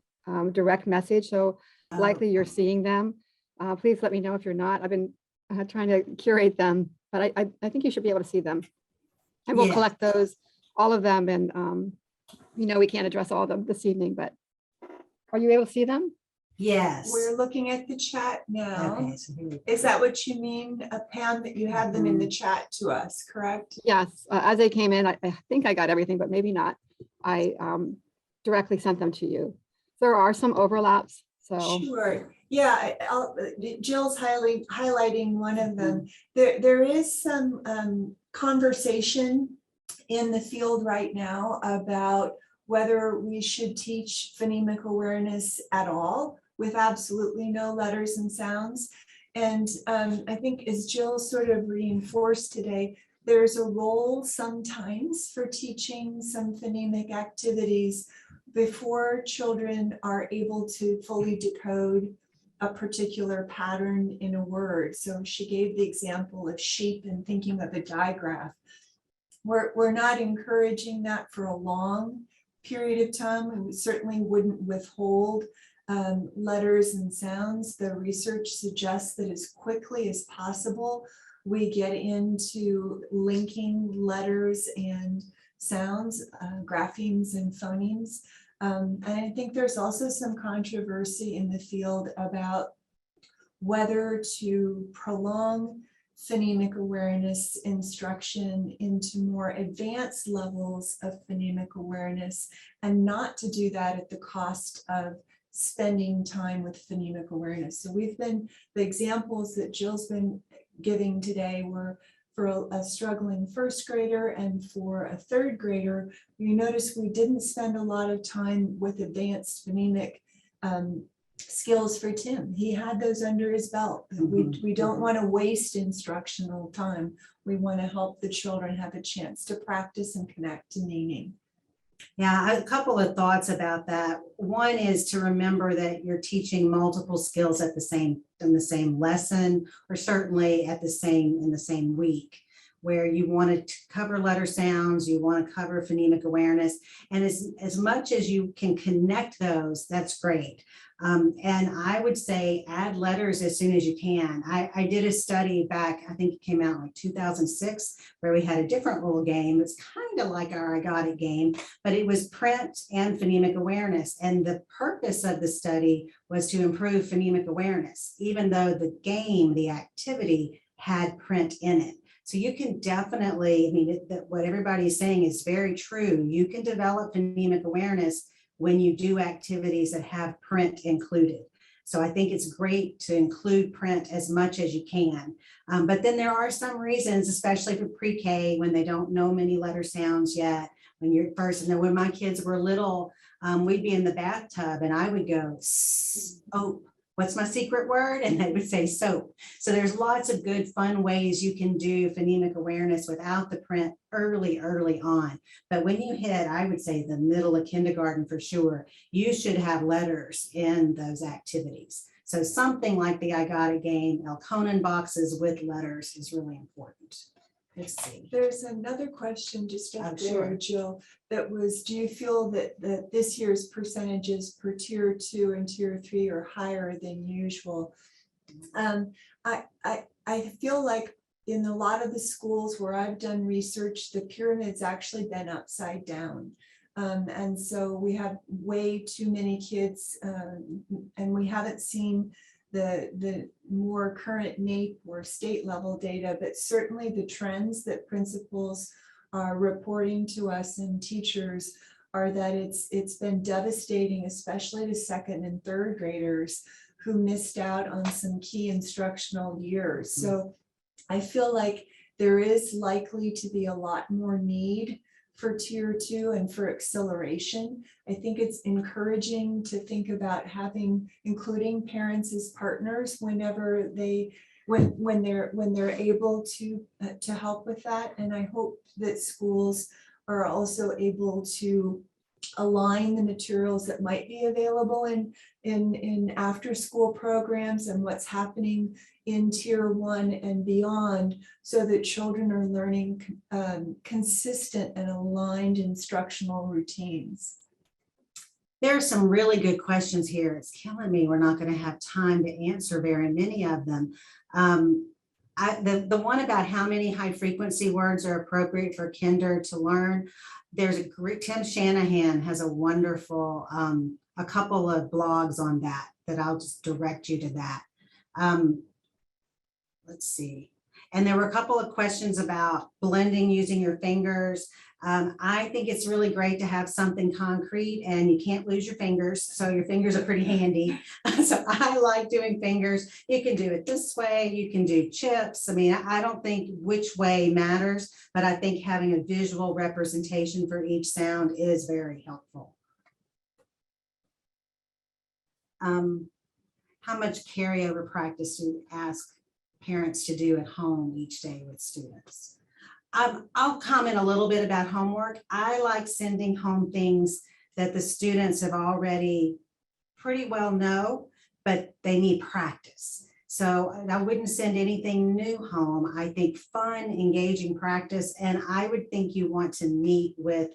direct message. So likely you're seeing them. Please let me know if you're not. I've been trying to curate them, but I think you should be able to see them. And we'll collect those, all of them. And we can't address all of them this evening, but are you able to see them? Yes. We're looking at the chat now. Okay, so here we go. Is that what you mean, Pam, that you had them in the chat to us, correct? Yes, as they came in, I think I got everything, but maybe not. I directly sent them to you. There are some overlaps, so. Sure. Yeah, Jill's highlighting one of them. There is some conversation in the field right now about whether we should teach phonemic awareness at all with absolutely no letters and sounds. And I think as Jill sort of reinforced today, there's a role sometimes for teaching some phonemic activities before children are able to fully decode a particular pattern in a word. So she gave the example of sheep and thinking of a digraph. We're not encouraging that for a long period of time. We certainly wouldn't withhold letters and sounds. The research suggests that as quickly as possible, we get into linking letters and sounds, graphemes and phonemes. And I think there's also some controversy in the field about whether to prolong phonemic awareness instruction into more advanced levels of phonemic awareness and not to do that at the cost of spending time with phonemic awareness. So the examples that Jill's been giving today were for a struggling first grader and for a third grader. You notice we didn't spend a lot of time with advanced phonemic skills for Tim. He had those under his belt. We don't want to waste instructional time. We want to help the children have a chance to practice and connect to meaning. Yeah, a couple of thoughts about that. One is to remember that you're teaching multiple skills in the same lesson, or certainly in the same week, where you want to cover letter sounds, you want to cover phonemic awareness, and as much as you can connect those, that's great. And I would say add letters as soon as you can. I did a study back, I think it came out like 2006, where we had a different little game. It's kind of like our I Got It game, but it was print and phonemic awareness. And the purpose of the study was to improve phonemic awareness, even though the game, the activity, had print in it. So you can definitely, I mean, what everybody's saying is very true. You can develop phonemic awareness when you do activities that have print included. So I think it's great to include print as much as you can. But then there are some reasons, especially for pre-K, when they don't know many letter sounds yet. When you're first, and when my kids were little, we'd be in the bathtub and I would go, oh, what's my secret word? And they would say soap. So there's lots of good, fun ways you can do phonemic awareness without the print early on. But when you hit, I would say the middle of kindergarten for sure, you should have letters in those activities. So something like the I Got It game, Elkonin boxes with letters is really important. Let's see. There's another question just up there, sure. Jill, that was, do you feel that this year's percentages per tier 2 and tier 3 are higher than usual? I feel like in a lot of the schools where I've done research, the pyramid's actually been upside down. And so we have way too many kids and we haven't seen the more current NAEP or state level data, but certainly the trends that principals are reporting to us and teachers are that it's been devastating, especially to second and third graders who missed out on some key instructional years. So I feel like there is likely to be a lot more need for tier 2 and for acceleration. I think it's encouraging to think about including parents as partners whenever when they're able to help with that. And I hope that schools are also able to align the materials that might be available in after school programs and what's happening in tier 1 and beyond, so that children are learning consistent and aligned instructional routines. There are some really good questions here. It's killing me. We're not going to have time to answer very many of them. The one about how many high frequency words are appropriate for kinder to learn. There's a great, Tim Shanahan has a wonderful, a couple of blogs on that I'll just direct you to that. Let's see. And there were a couple of questions about blending using your fingers. I think it's really great to have something concrete, and you can't lose your fingers. So your fingers are pretty handy. So I like doing fingers. You can do it this way. You can do chips. I mean, I don't think which way matters, but I think having a visual representation for each sound is very helpful. How much carryover practice do you ask parents to do at home each day with students? I'll comment a little bit about homework. I like sending home things that the students have already pretty well know, but they need practice. So I wouldn't send anything new home. I think fun, engaging practice, and I would think you want to meet with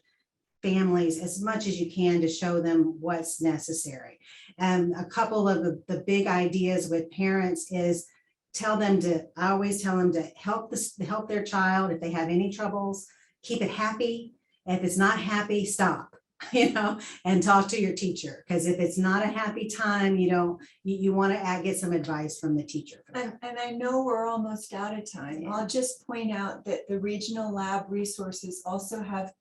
families as much as you can to show them what's necessary. And a couple of the big ideas with parents is I always tell them to help their child if they have any troubles, keep it happy. If it's not happy, stop, and talk to your teacher. Because if it's not a happy time, you want to get some advice from the teacher. For that. And I know we're almost out of time. Yeah. I'll just point out that the regional lab resources also have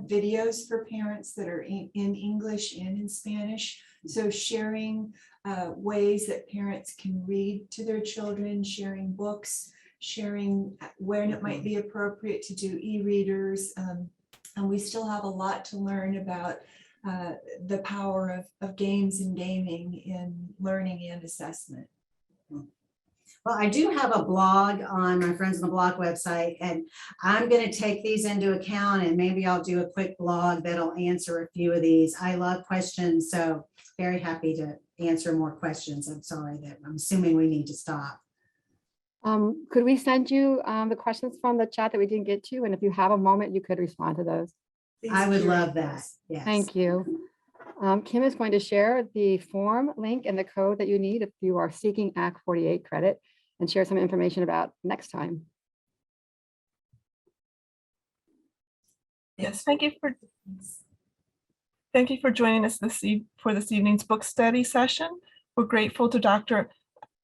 videos for parents that are in English and in Spanish. So sharing ways that parents can read to their children, sharing books, sharing when it might be appropriate to do e-readers. And we still have a lot to learn about the power of games and gaming in learning and assessment. Well, I do have a blog on my Friends on the Block website, and I'm going to take these into account, and maybe I'll do a quick blog that'll answer a few of these. I love questions, so very happy to answer more questions. I'm sorry that I'm assuming we need to stop. Could we send you the questions from the chat that we didn't get to? And if you have a moment, you could respond to those. I would love that. Yes. Thank you. Kim is going to share the form link and the code that you need if you are seeking Act 48 credit, and share some information about next time. Yes, thank you for joining us for this evening's book study session. We're grateful to Dr.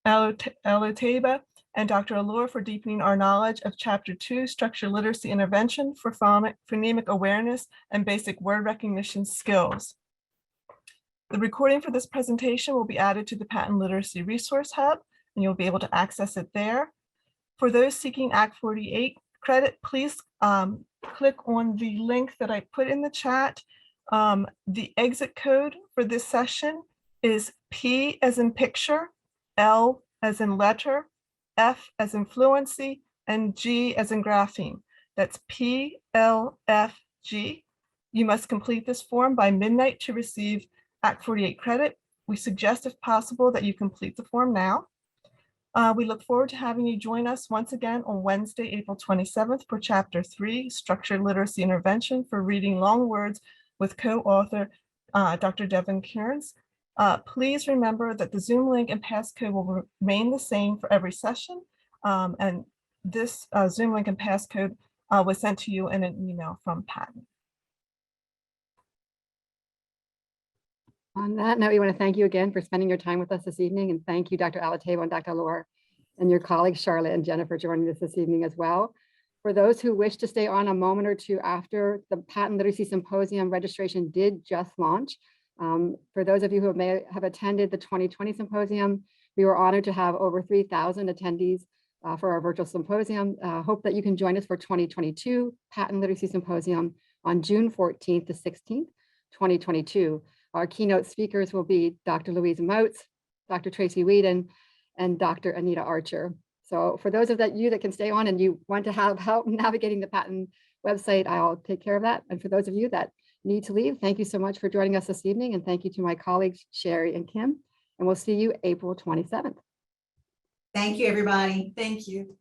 Otaiba and Dr. Allor for deepening our knowledge of Chapter 2, Structured Literacy Intervention for Phonemic Awareness and Basic Word Recognition Skills. The recording for this presentation will be added to the PaTTAN Literacy Resource Hub, and you'll be able to access it there. For those seeking Act 48 credit, please click on the link that I put in the chat. The exit code for this session is P as in picture, L as in letter, F as in fluency, and G as in grapheme. That's PLFG. You must complete this form by midnight to receive Act 48 credit. We suggest, if possible, that you complete the form now. We look forward to having you join us once again on Wednesday, April 27th for Chapter 3, Structured Literacy Intervention for Reading Long Words with co-author Dr. Devin Kearns. Please remember that the Zoom link and passcode will remain the same for every session. And this Zoom link and passcode was sent to you in an email from PaTTAN. On that note, we want to thank you again for spending your time with us this evening, and thank you, Dr. Allor and Dr. Allor, and your colleagues Charlotte and Jennifer joining us this evening as well. For those who wish to stay on a moment or two after, the PaTTAN Literacy Symposium registration did just launch. For those of you who may have attended the 2020 symposium, we were honored to have over 3,000 attendees for our virtual symposium. Hope that you can join us for 2022 PaTTAN Literacy Symposium on June 14th to 16th, 2022. Our keynote speakers will be Dr. Louise Moats, Dr. Tracy Whedon, and Dr. Anita Archer. So for those of you that can stay on and you want to have help navigating the PaTTAN website, I'll take care of that. And for those of you that need to leave, thank you so much for joining us this evening. And thank you to my colleagues, Sherry and Kim. And we'll see you April 27th. Thank you, everybody. Thank you.